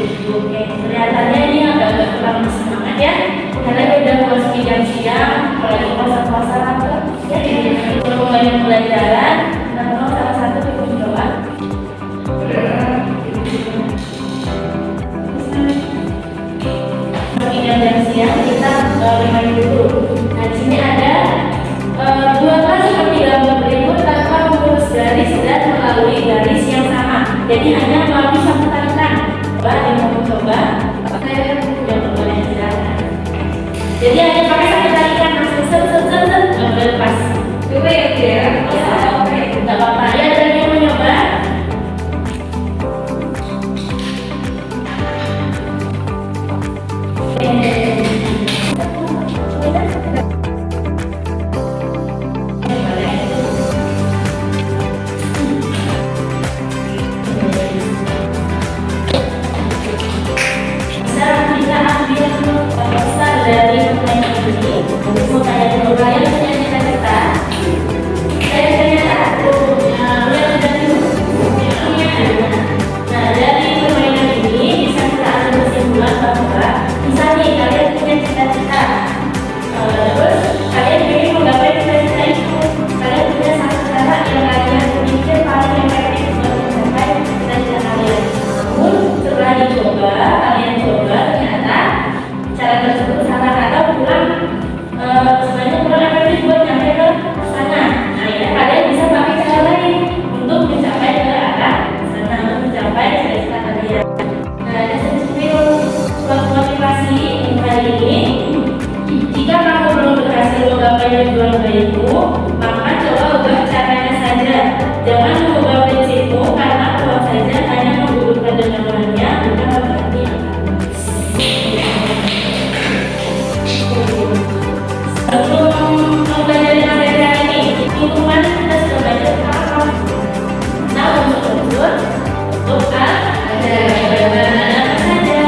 Oke, kelihatannya ini agak kurang semangat ya, karena udah memasuki jam siang, apalagi puasa-puasa apa ya, untuk mulai pembelajaran. Nah, kalau salah satu ibu coba. Jam siang kita main dulu. Nah, di sini ada dua kelas seperti gambar berikut tanpa mengurus garis dan melalui garis yang sama. Jadi hanya melalui satu tarikan. Coba yang mau coba, saya sudah boleh silakan. Jadi hanya pakai satu tarikan langsung set nggak lepas. Coba ya dia. Oke, nggak apa-apa. Ya, ada yang mau nyoba? Maka coba ubah caranya saja. Jangan mengubah prinsipmu, karena peluang saja hanya menggugurkan dengannya, bukan berarti sebelum mempelajari materi hari ini, hitungan kita sudah belajar apa? Nah, unsur-unsur untuk A ada apa saja?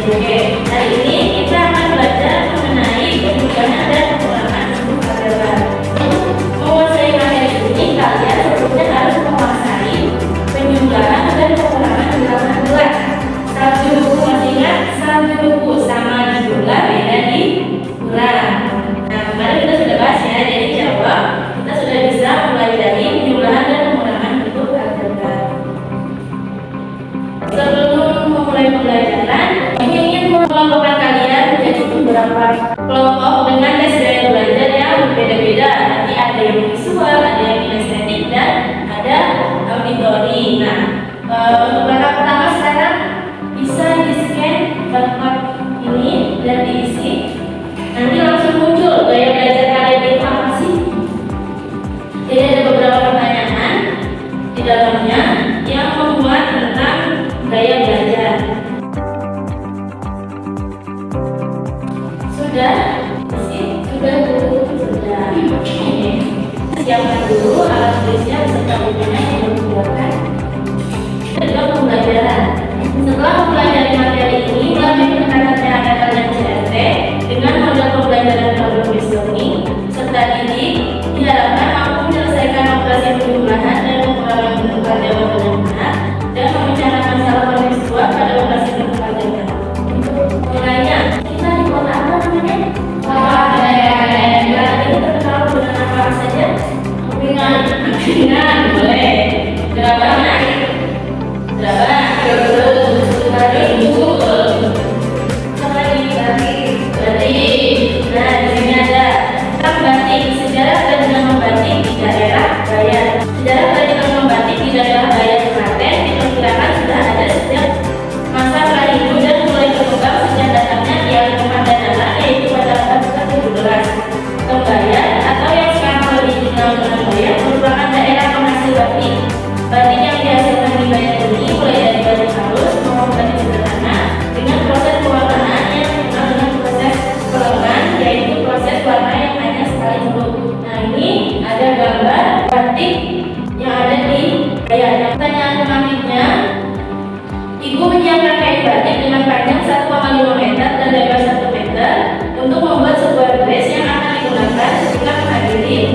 Oke, hari ini kita akan belajar mengenai penjumlahan dan pengulangan huruf pada. Untuk menguasai materi ini, kalian sebelumnya harus menguasai penjumlahan dan pengulangan huruf bulat. Satu buku masih ingat? Satu buku sama di jumlah, beda di bulan. Nah, kemarin kita sudah bahas ya, jadi jawab kita sudah bisa mulai dari penjumlahan dan pengulangan huruf pada. Sebelum memulai pembelajaran, kelompokkan kalian menjadi beberapa kelompok dengan tes gaya belajar yang berbeda-beda. Nanti ada yang visual, ada yang kinestetik, dan ada auditori. Nah, untuk langkah pertama sekarang bisa di-scan barcode ini dan diisi. Nanti langsung muncul gaya belajar kalian itu apa sih? Jadi ada beberapa pertanyaan di dalamnya yang membuat tentang gaya belajar. Sudah dulu. Siapkan dulu alat tulisnya beserta bukunya yang digunakan. Kedua, pembelajaran. Setelah mempelajari materi ini melalui pendekatan yang akan kalian CRT dengan model pembelajaran problem-based learning serta didik, diharapkan mampu menyelesaikan operasi penjumlahan dan pengulangan bentuk jawaban dengan benar dan memecahkan masalah kontekstual pada operasi bentuk jawaban. Mulainya, kita di kota apa namanya? Ini terkenal dengan apa saja? Angkringan, boleh. Gerabah, ibu. Sama lagi, batik. Nah, di sini ada tentang batik, sejarah dan membatik di daerah Bayan. Sejarah dan membatik di daerah Bayan Klaten diperkirakan sudah ada sejak masa Prahindu dan mulai berkembang sejak datangnya Kiai Mandala, yaitu pada abad ke-17. Kembayan atau yang sekarang lebih dikenal dengan Bayan merupakan daerah penghasil batik. Batik yang dihasilkan di Bayan ini mulai dari batik halus maupun batik sederhana dengan proses pewarnaan yang dikenal dengan proses pelengan, yaitu proses warna yang hanya sekali huruf. Nah, ini ada gambar batik yang ada di Bayan. Pertanyaan tematiknya, ibu menyiapkan kain batik dengan panjang 1,5 meter dan lebar 1 meter untuk membuat sebuah dress yang akan digunakan ketika menghadiri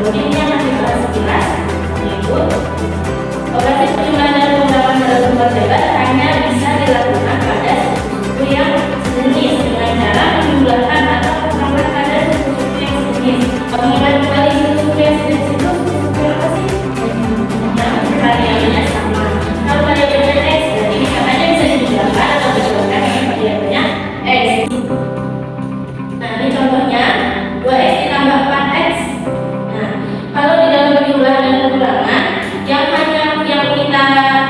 Ini yang akan dibahas sekilas, yaitu operasi penjumlahan dan pengurangan dalam tempat jabat hanya bisa dilakukan pada suku yang sejenis dengan cara menjumlahkan atau menambah pada suku yang sejenis. Mengingat kembali suku yang sejenis itu suku yang apa sih? Yang variabelnya sama. Kalau variabelnya X, berarti misalnya bisa dijumlahkan atau dikeluarkan dengan variabelnya X. Nah, ini contohnya 2X ditambah 4X. Nah, kalau di dalam penjumlahan dan pengurangan yang kita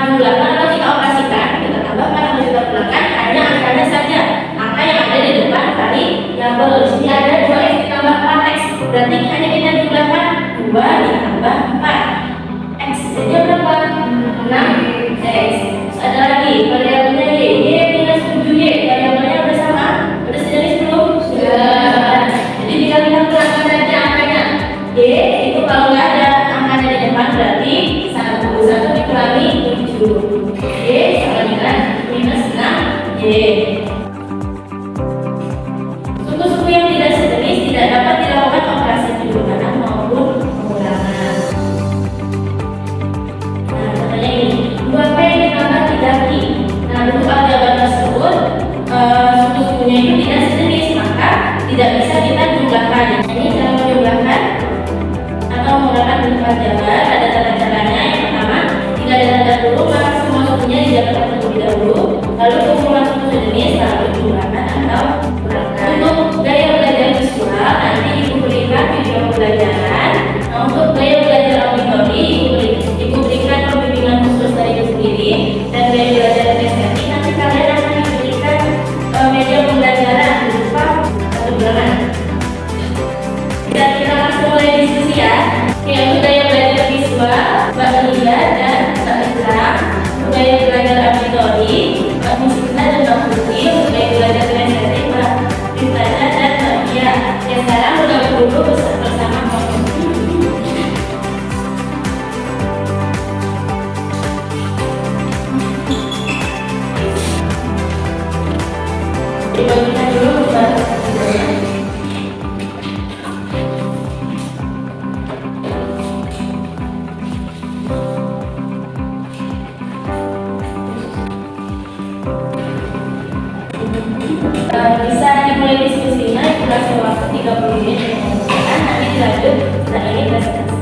jumlahkan atau kita operasikan, kita tambahkan atau kita kurangkan hanya angkanya saja, angka yang ada di depan variabel. Di sini ada 2X ditambah 4X, berarti hanya kita jumlahkan 2 ditambah 4X, jadi berapa? 6X. Terus ada lagi variabelnya Y minus 7Y, variabelnya udah sama? Udah sejenis belum? Sudah. Jadi tinggal kita kurangkan saja angkanya. Y itu kalau nggak ada angkanya di depan berarti 1 dikurangi 7. Y sama dengan minus 6Y. Suku-suku yang tidak sejenis tidak dapat dilakukan operasi penjumlahan maupun pengurangan. Nah, contohnya ini 2P ditambah 3Q. Nah, untuk aljabar tersebut suku-sukunya itu tidak sejenis, maka tidak bisa kita jumlahkan. Ini cara menjumlahkan atau menggunakan bentuk aljabar. Ada tata caranya. Yang pertama, jika ada tanda dulu, maka semua sukunya dijabarkan terlebih dahulu, lalu kumpulan suku sejenis, lalu jumlahkan atau kurangkan. Untuk gaya belajar visual nanti ibu berikan video pembelajaran. Nah, untuk gaya belajar auditori ibu berikan pembimbingan khusus dari ibu sendiri, dan gaya belajar estetik nanti kalian akan diberikan media pembelajaran berupa satu bulan. Kita langsung mulai diskusi ya. Untuk gaya belajar visual, Mbak Lia dan Mbak Islam. Untuk gaya belajar auditori, Mbak Musina dan Mbak Putri. Untuk gaya belajar estetik, Mbak Rizana dan Mbak Lia. Yang sekarang udah dulu bersama Mbak Putri. Dibagikan dulu Mbak Rizana. Bisa dimulai diskusinya, durasi waktu 30 menit. Nanti dilanjut setelah ini presentasi.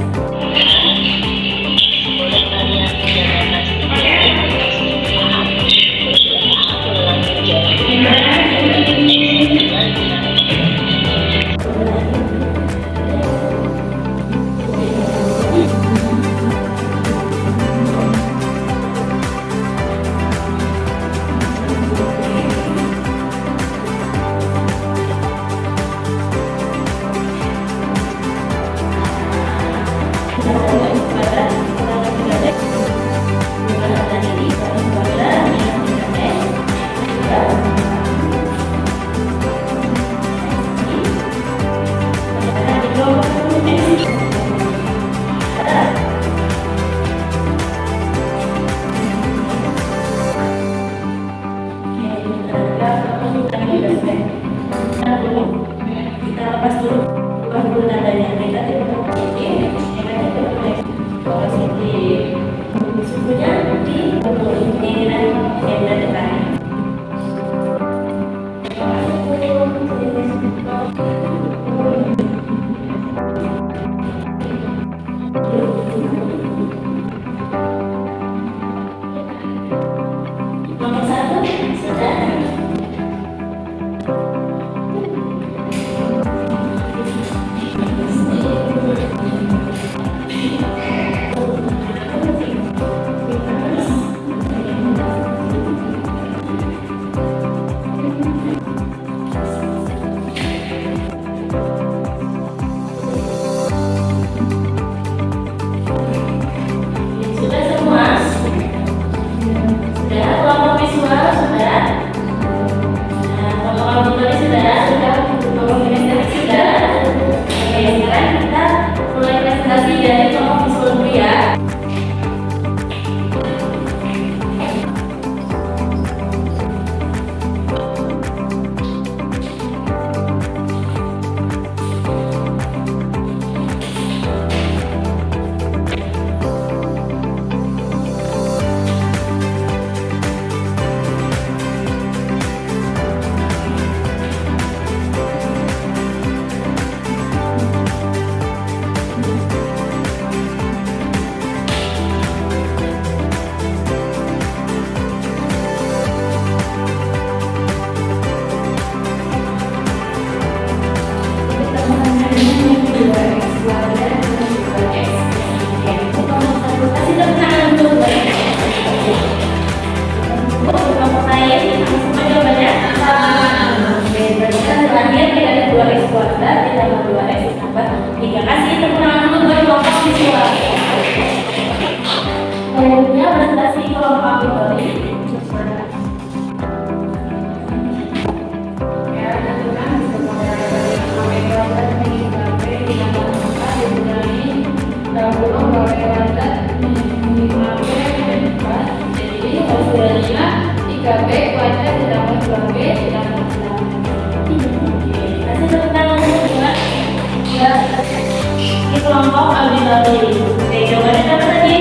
dibagi. Oke, jawabannya apa tadi?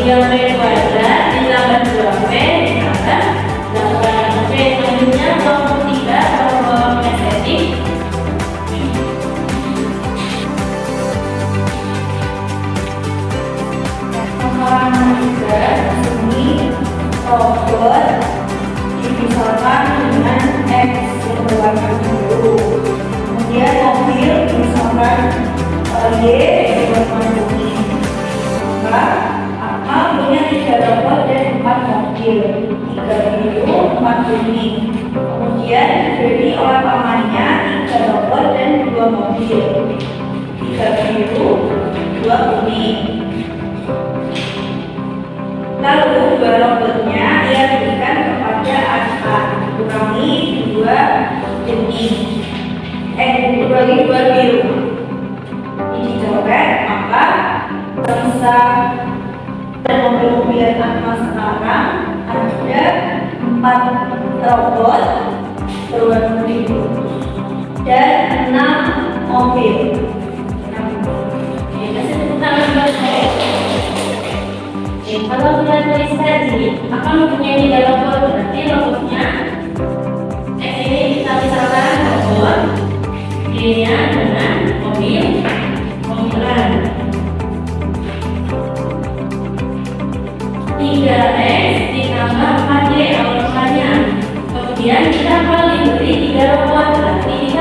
3p kuadrat ditambah 2p ditambah 8p. Selanjutnya kelompok 3 kelompok estetik. Pemahaman 3 seni robot dimisalkan dengan X yang berwarna biru. Kemudian mobil misalkan Y yang berwarna kuning. Maka Akmal punya 3 robot dan 4 mobil, 3 biru, 4 kuning. Kemudian diberi oleh pamannya 3 robot dan 2 mobil, 3 biru, 2 kuning. Lalu 2 robotnya ia berikan kepada Aska, dikurangi 2 kuning, dikurangi 2 biru. Ini dicoret, maka bisa dan mobil-mobilan Akmal sekarang ada 4 robot berwarna biru dan 6 mobil. Kalau kita tulis tadi akan mempunyai 3 robot, berarti robotnya X ini kita misalkan robot Y-nya dengan mobilan 3X ditambah 4Y awalnya. Kemudian kita kali beri 3 robot, berarti kita